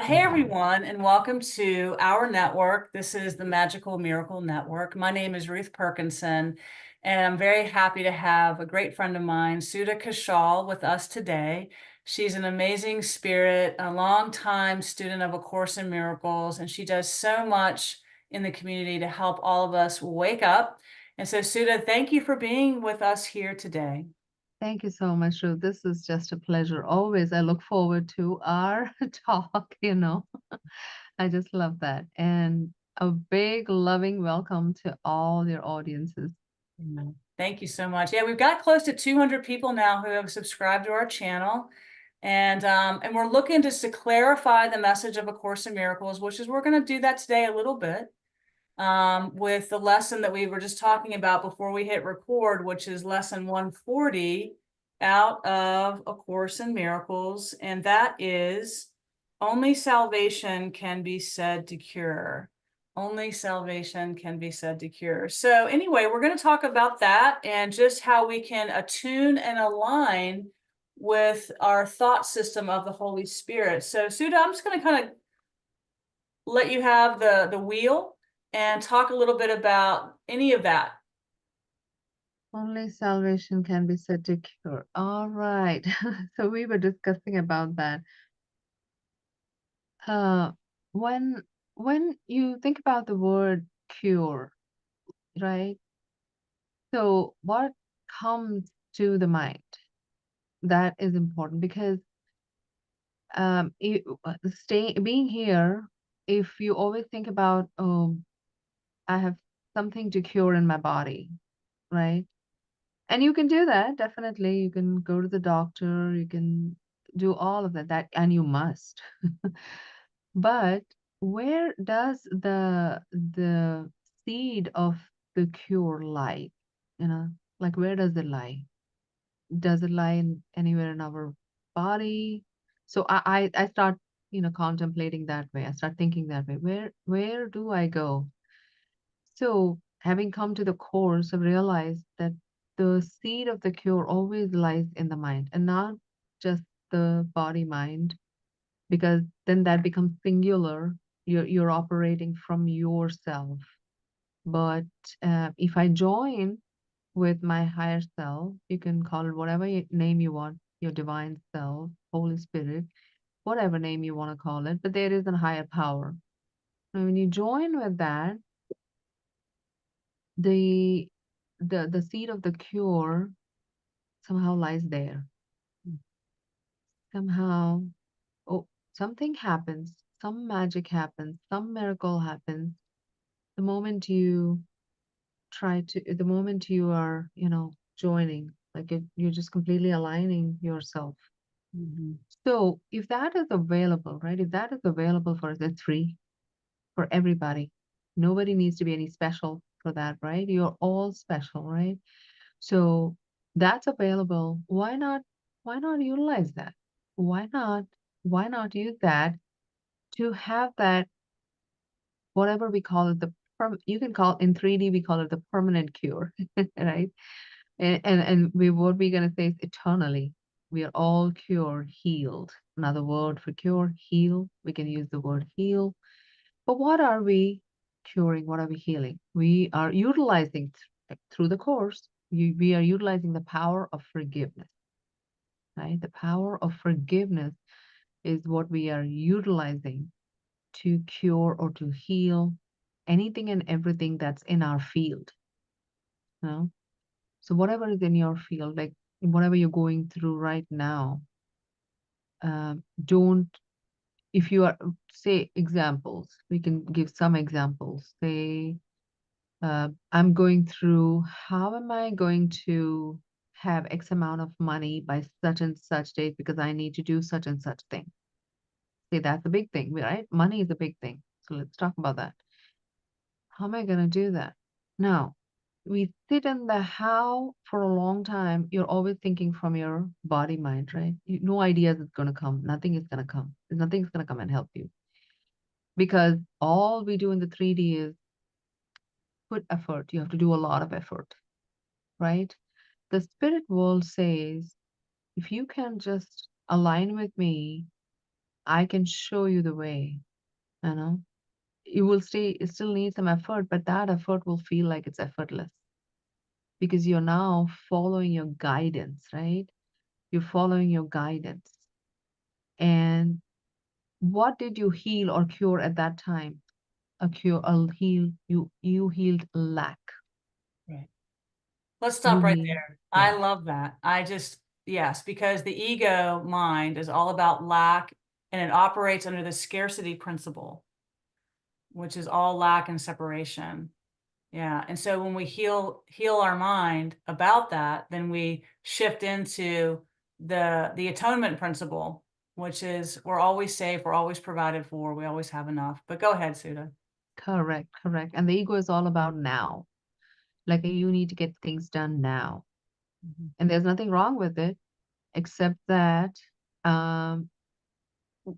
Hey everyone, and welcome to our network. This is the Magical Miracle Network. My name is Ruth Perkinson, and I'm very happy to have a great friend of mine, Sudha Kashal, with us today. She's an amazing spirit, a longtime student of A Course in Miracles, and she does so much in the community to help all of us wake up. And so, Sudha, thank you for being with us here today. Thank you so much, Ruth. This is just a pleasure. Always, I look forward to our talk. I just love that. And a big loving welcome to all your audiences. Amen. Thank you so much. Yeah, we've got close to 200 people now who have subscribed to our channel. And we're looking just to clarify the message of A Course in Miracles, which is we're going to do that today a little bit with the lesson that we were just talking about before we hit record, which is lesson 140 out of A Course in Miracles. And that is only salvation can be said to cure. Only salvation can be said to cure. So anyway, we're going to talk about that and just how we can attune and align with our thought system of the Holy Spirit. So Sudha, I'm just going to kind of let you have the wheel and talk a little bit about any of that. Only salvation can be said to cure. All right. So we were discussing about that. Uh, when when you think about the word cure, right? So what comes to the mind? That is important because being here, if you always think about, oh, I have something to cure in my body, right? And you can do that, definitely. You can go to the doctor, you can do all of that, and you must. But where does the seed of the cure lie? You know, like where does it lie? Does it lie in anywhere in our body? So I start, contemplating that way. I start thinking that way. Where do I go? So having come to the course, I realized that the seed of the cure always lies in the mind and not just the body mind, because then that becomes singular. You're operating from yourself. But if I join with my higher self. You can call it whatever name you want, your divine self, Holy Spirit, whatever name you want to call it, but there is a higher power. And when you join with that, the the seed of the cure somehow lies there. Somehow, oh, something happens, some magic happens, some miracle happens the moment the moment you are, joining, like you're just completely aligning yourself. Mhm. So if that is available, right? If that is available for us, it's free for everybody. Nobody needs to be any special for that, right? You're all special, right? So that's available. Why not utilize that? Why not why not use that to have that, whatever we call it, you can call in 3D, we call it the permanent cure, right? And what we're gonna say is eternally. We are all cured, healed. Another word for cure, heal. We can use the word heal. But what are we curing? What are we healing? We are utilizing through the course. We are utilizing the power of forgiveness, right? The power of forgiveness is what we are utilizing to cure or to heal anything and everything that's in our field. You know? So whatever is in your field, like whatever you're going through right now, don't, if you are, say, examples, we can give some examples. Say, I'm going through, how am I going to have X amount of money by such and such date because I need to do such and such thing. Say that's a big thing, right? Money is a big thing. So let's talk about that. How am I going to do that? Now, we sit in the how for a long time. You're always thinking from your body mind, right? No ideas is going to come. Nothing is going to come. Nothing's going to come and help you because all we do in the 3D is put effort. You have to do a lot of effort, right? The spirit world says, if you can just align with me I can show you the way, you know. It still needs some effort, but that effort will feel like it's effortless because you're now following your guidance, right? You're following your guidance. And what did you heal or cure at that time? You healed lack. Right. Let's You stop right healed, there. I yeah, love that. Yes, because the ego mind is all about lack and it operates under the scarcity principle, which is all lack and separation. Yeah. And so when we heal our mind about that, then we shift into the atonement principle, which is we're always safe, we're always provided for, we always have enough. But go ahead, Sudha. correct, correct. And the ego is all about now. Like you need to get things done now. Mhm. And there's nothing wrong with it, except um,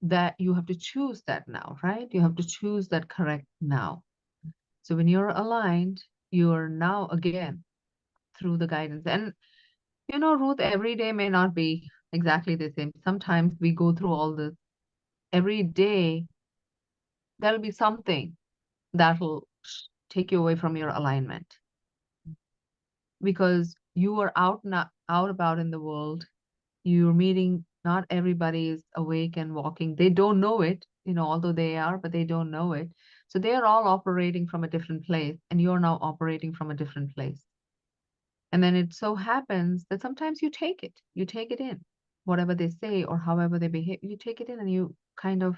that you have to choose that now, right? You have to choose that correct now. So when you're aligned, you're now again through the guidance. And Ruth, every day may not be exactly the same. Sometimes we go through all this. Every day, there'll be something that'll take you away from your alignment because you are out about in the world. You're meeting, not everybody is awake and walking. They don't know it, although they are, but they don't know it. So they are all operating from a different place, and you're now operating from a different place. And then it so happens that sometimes you take it in, whatever they say or however they behave, you take it in and you kind of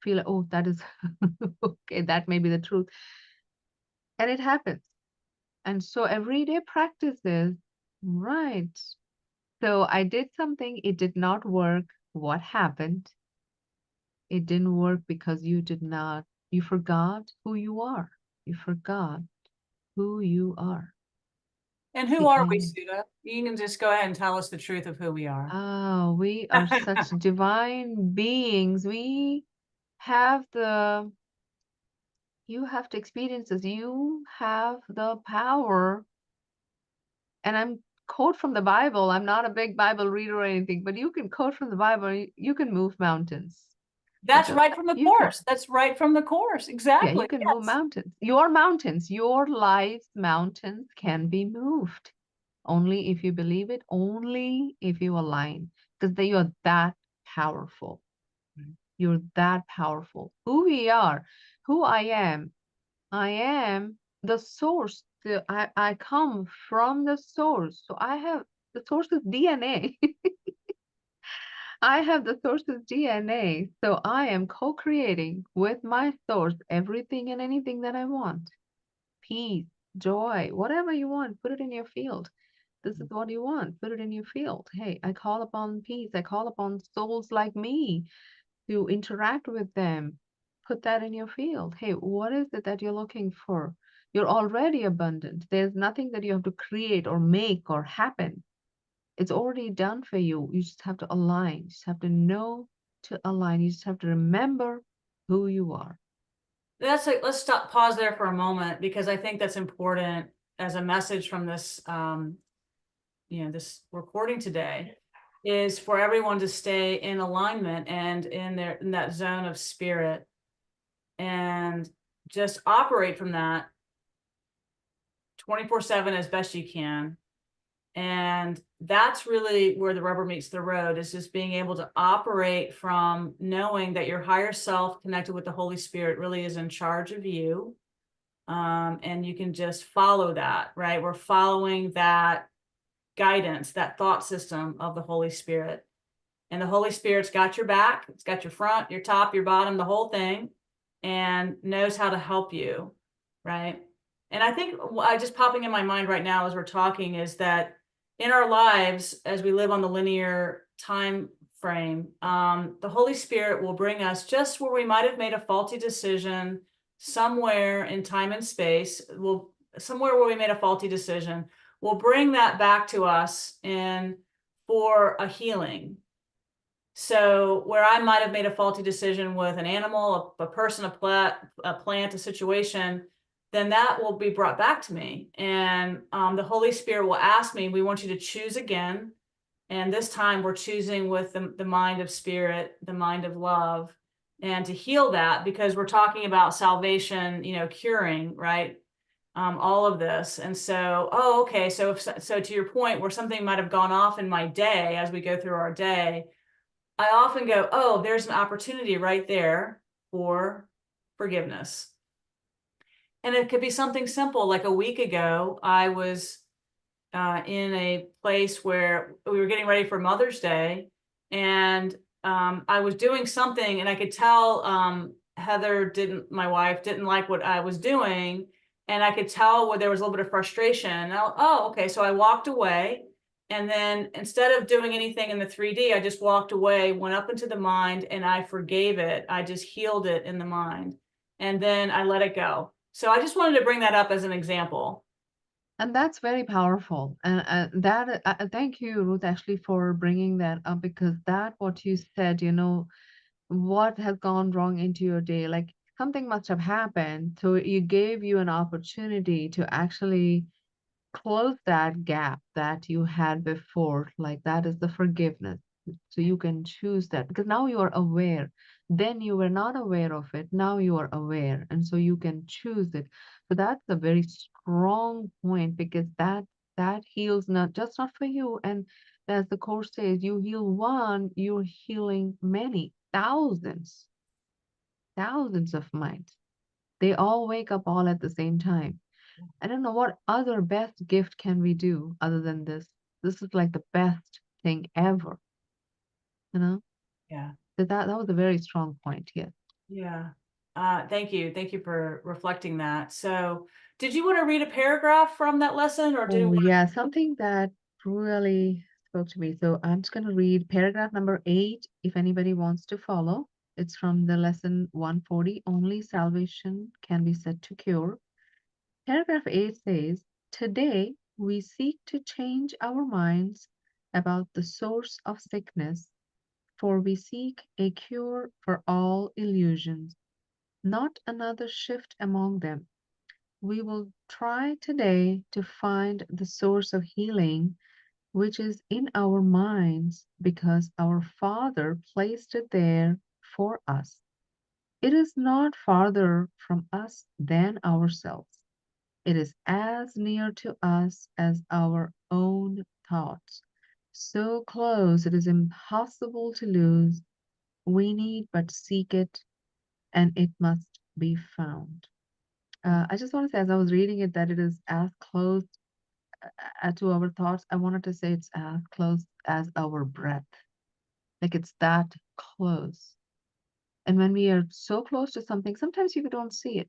feel like, oh, that is okay, that may be the truth. And it happens. And so everyday practices, right. So I did something, it did not work. What happened? It didn't work because you forgot who you are. You forgot who you are. And who See, are we, Sudha? You can just go ahead and tell us the truth of who we are. we are such divine beings. Have the, you have to experience this. You have the power. And I'm quote from the Bible. I'm not a big Bible reader or anything, but you can quote from the Bible. You can move mountains. It That's does. right from the You can. course. That's right from the course. Yeah, Exactly. you can move Yes. mountains. Your life's mountains can be moved. Only if you believe it, only if you align, because they are that powerful. You're that powerful. Who we are, who I am the source. I come from the source. So I have the source is DNA. I have the source's DNA. So I am co-creating with my source everything and anything that I want. Peace, joy, whatever you want, put it in your field. This is what you want, put it in your field. Hey, I call upon peace. I call upon souls like me to interact with them. Put that in your field. Hey, what is it that you're looking for? You're already abundant. There's nothing that you have to create or make or happen. It's already done for you. You just have to align. You just have to know to align. You just have to remember who you are. Let's pause there for a moment, because I think that's important as a message from this, this recording today, is for everyone to stay in alignment and in that zone of spirit and just operate from that 24/7 as best you can. And that's really where the rubber meets the road, is just being able to operate from knowing that your higher self connected with the Holy Spirit really is in charge of you. And you can just follow that, right? We're following that guidance, that thought system of the Holy Spirit. And the Holy Spirit's got your back, it's got your front, your top, your bottom, the whole thing, and knows how to help you, right? And I think just popping in my mind right now as we're talking is that in our lives, as we live on the linear time frame, the Holy Spirit will bring us just where we might have made a faulty decision somewhere in time and space. Somewhere where we made a faulty decision, will bring that back to us and for a healing. So where I might have made a faulty decision with an animal, a person, a plant, a situation, then that will be brought back to me. And the Holy Spirit will ask me, we want you to choose again. And this time we're choosing with the mind of spirit, the mind of love, and to heal that, because we're talking about salvation, curing, right? All of this. And so, oh, okay. So to your point, where something might have gone off in my day as we go through our day, I often go, oh, there's an opportunity right there for forgiveness. And it could be something simple. Like a week ago, I was in a place where we were getting ready for Mother's Day, and I was doing something, and I could tell Heather my wife didn't like what I was doing, and I could tell where there was a little bit of frustration. Oh, okay. So I walked away, and then instead of doing anything in the 3D, I just walked away, went up into the mind, and I forgave it. I just healed it in the mind, and then I let it go. So I just wanted to bring that up as an example. And that's very powerful. And thank you, Ruth, actually, for bringing that up, because that what you said, what has gone wrong into your day, like something must have happened. So it gave you an opportunity to actually close that gap that you had before. Like that is the forgiveness. So you can choose that because now you are aware. Then you were not aware of it. Now you are aware. And so you can choose it. So that's a very strong point, because that heals not for you. And as the course says, you heal one, you're healing many, thousands of minds. They all wake up all at the same time. I don't know what other best gift can we do other than this. This is like the best thing ever, you know? Yeah. So that was a very strong point, yes. Yeah. Thank you. Thank you for reflecting that. So, did you want to read a paragraph from that lesson, or do you Oh, want yeah, something that really spoke to me. So I'm just going to read paragraph number 8 if anybody wants to follow. It's from the lesson 140, Only Salvation Can Be Said to Cure. Paragraph 8 says, Today we seek to change our minds about the source of sickness, for we seek a cure for all illusions, not another shift among them. We will try today to find the source of healing, which is in our minds, because our Father placed it there for us. It is not farther from us than ourselves. It is as near to us as our own thoughts. So close it is impossible to lose. We need but seek it, and it must be found. I just want to say, as I was reading it, that it is as close to our thoughts. I wanted to say it's as close as our breath. Like it's that close. And when we are so close to something, sometimes you don't see it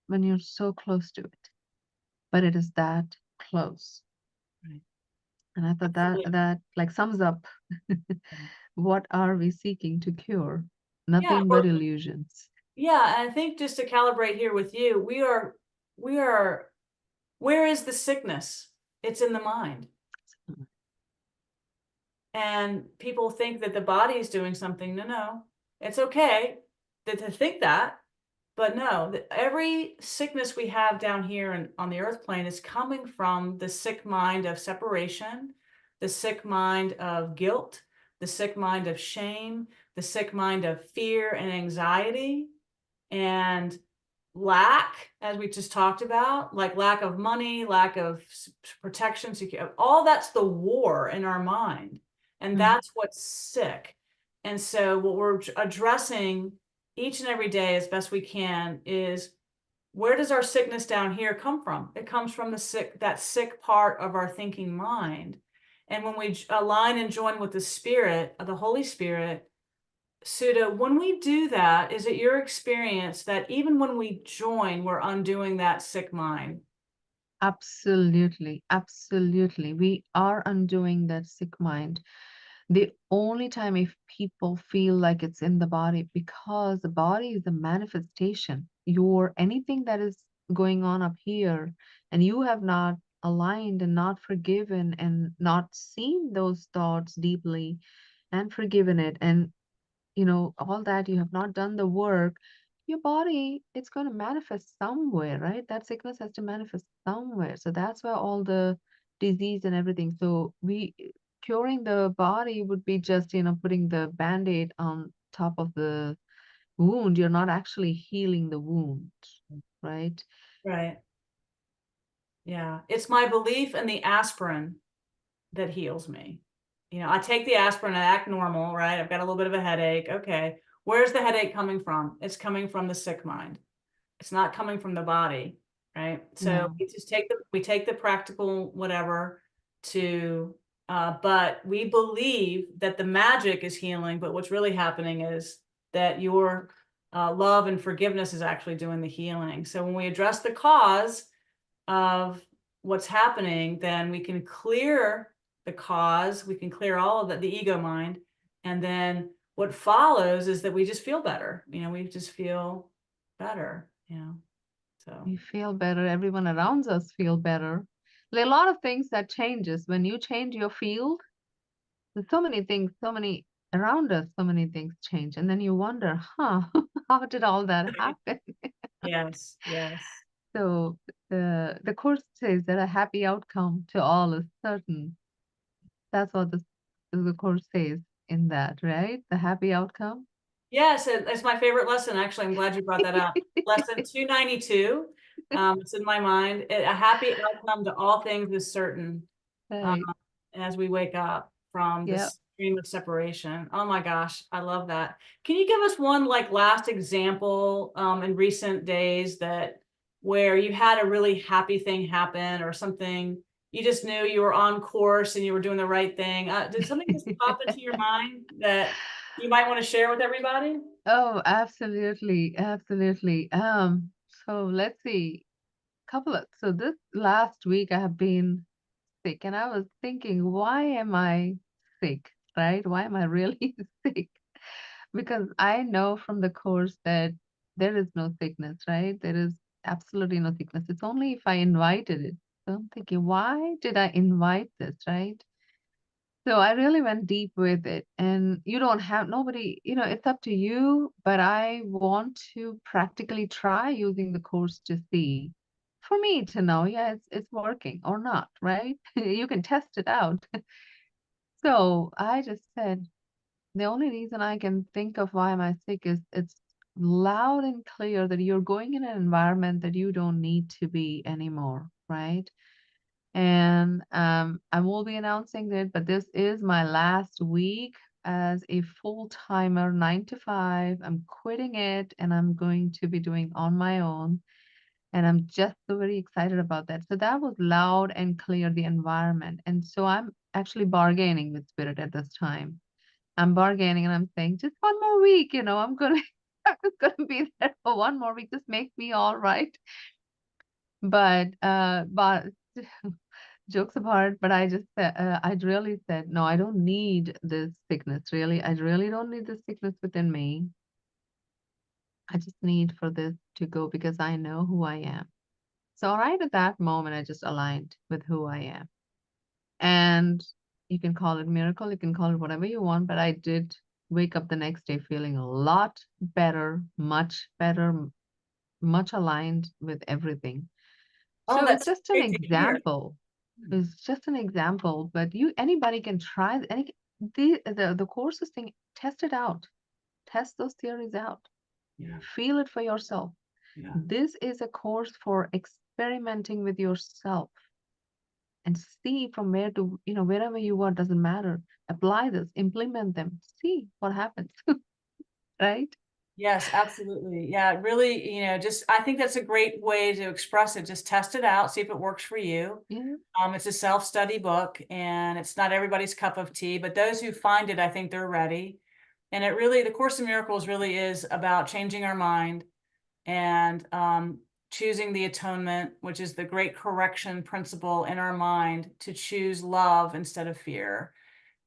when you're so close to it, but it is that close. Right. And I thought that Absolutely. that like sums up what are we seeking to cure? Yeah, Nothing but illusions. yeah, and I think just to calibrate here with you, we are, where is the sickness? It's in the mind. And people think that the body is doing something. No, no. It's okay to think that, but no, every sickness we have down here and on the earth plane is coming from the sick mind of separation, the sick mind of guilt, the sick mind of shame, the sick mind of fear and anxiety, and lack, as we just talked about, like lack of money, lack of protection, security, all that's the war in our mind. And Mm. that's what's sick. And so what we're addressing each and every day as best we can is, where does our sickness down here come from? It comes from that sick part of our thinking mind. And when we align and join with the Spirit, the Holy Spirit, Sudha, when we do that, is it your experience that even when we join, we're undoing that sick mind? Absolutely, absolutely. We are undoing that sick mind. The only time if people feel like it's in the body, because the body is the manifestation. Your anything that is going on up here, and you have not aligned and not forgiven and not seen those thoughts deeply and forgiven it, and all that you have not done the work, your body, it's going to manifest somewhere, right? That sickness has to manifest somewhere. So that's why all the disease and everything. So we curing the body would be just, putting the band-aid on top of the wound. You're not actually healing the wound, right? Right. Yeah. It's my belief in the aspirin that heals me. I take the aspirin, I act normal, right? I've got a little bit of a headache. Okay. Where's the headache coming from? It's coming from the sick mind. It's not coming from the body, right? So Yeah. we take the practical whatever to but we believe that the magic is healing, but what's really happening is that your love and forgiveness is actually doing the healing. So when we address the cause of what's happening, then we can clear the cause, we can clear all of the ego mind, and then what follows is that we just feel better. We just feel better, so. We feel better. Everyone around us feel better. There are a lot of things that changes when you change your field. There's so many things, so many around us, so many things change. And then you wonder, how did all that happen? Yes, yes. So the course says that a happy outcome to all is certain. That's what the course says in that, right? The happy outcome. Yes, it's my favorite lesson, actually. I'm glad you brought that up. Lesson 292. It's in my mind. A happy outcome to all things is certain. Um, Right. as we wake up from Yeah. this stream of separation. Oh my gosh, I love that. Can you give us one last example in recent days that where you had a really happy thing happen or something you just knew you were on course and you were doing the right thing? Did something just pop into your mind that you might want to share with everybody? Oh, absolutely, absolutely. So let's see. So this last week I have been sick, and I was thinking, why am I sick, right? Why am I really sick? Because I know from the course that there is no sickness, right? There is absolutely no sickness. It's only if I invited it. So I'm thinking, why did I invite this, right? So I really went deep with it. And you don't have nobody, it's up to you, but I want to practically try using the course to see for me to know, yeah, it's working or not, right? You can test it out. So I just said, the only reason I can think of why am I sick is it's loud and clear that you're going in an environment that you don't need to be anymore, right? And I will be announcing it, but this is my last week as a full-timer, 9 to 5. I'm quitting it and I'm going to be doing on my own. And I'm just so very excited about that. So that was loud and clear, the environment. And so I'm actually bargaining with Spirit at this time. I'm bargaining and I'm saying, just one more week, I'm gonna I'm just gonna be there for one more week. Just make me all right. But jokes apart, but I just said, I'd really said, no, I don't need this sickness, really. I really don't need this sickness within me. I just need for this to go because I know who I am. So right at that moment, I just aligned with who I am. And you can call it miracle, you can call it whatever you want, but I did wake up the next day feeling a lot better, much aligned with everything. Oh, So it's that's just an great to hear. example. It's just an example, but anybody can try the courses thing, test it out. Test those theories out. Yeah, Feel it for yourself. yeah. This is a course for experimenting with yourself and see from where to, wherever you are, doesn't matter. Apply this, implement them, see what happens, right? Yes, absolutely. Yeah, really, just I think that's a great way to express it. Just test it out, see if it works for you. Yeah. It's a self-study book and it's not everybody's cup of tea, but those who find it, I think they're ready. And the Course in Miracles really is about changing our mind and choosing the atonement, which is the great correction principle in our mind to choose love instead of fear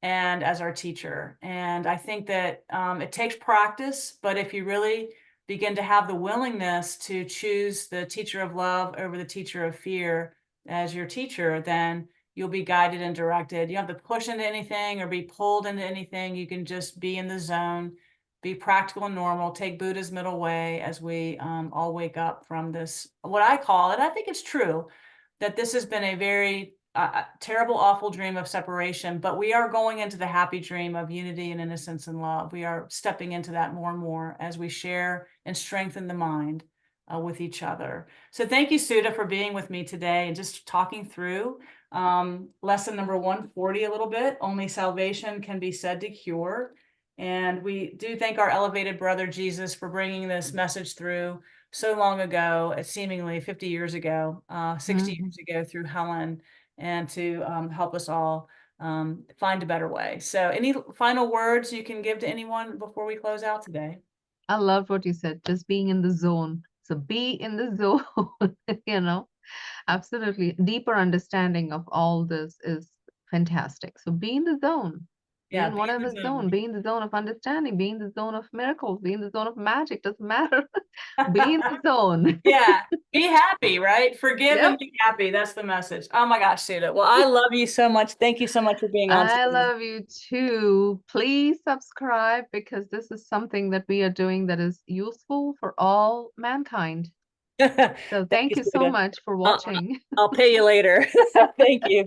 and as our teacher. And I think that it takes practice, but if you really begin to have the willingness to choose the teacher of love over the teacher of fear as your teacher, then you'll be guided and directed. You don't have to push into anything or be pulled into anything. You can just be in the zone, be practical and normal, take Buddha's middle way as we all wake up from this, what I call it, I think it's true, that this has been a very terrible, awful dream of separation, but we are going into the happy dream of unity and innocence and love. We are stepping into that more and more as we share and strengthen the mind with each other. So thank you, Sudha, for being with me today and just talking through lesson number 140 a little bit. Only salvation can be said to cure. And we do thank our elevated brother Jesus for bringing this message through so long ago, seemingly 50 years ago, 60 years ago through Helen, and to help us all find a better way. So any final words you can give to anyone before we close out today? I loved what you said, just being in the zone. So be in the zone, you know, absolutely. Deeper understanding of all this is fantastic. So be in the zone. Be Yeah, in be in whatever the zone. zone. Be in the zone of understanding. Be in the zone of miracles. Be in the zone of magic. Doesn't matter. Be in the zone. Yeah, be happy, right? Forgive and Yep. be happy. That's the message. Oh my gosh, Sudha. Well, I love you so much. Thank you so much for being on I today. love you too. Please subscribe because this is something that we are doing that is useful for all mankind. So Thank you, thank you so Sudha. much for I'll, watching. I'll pay you later. Thank you.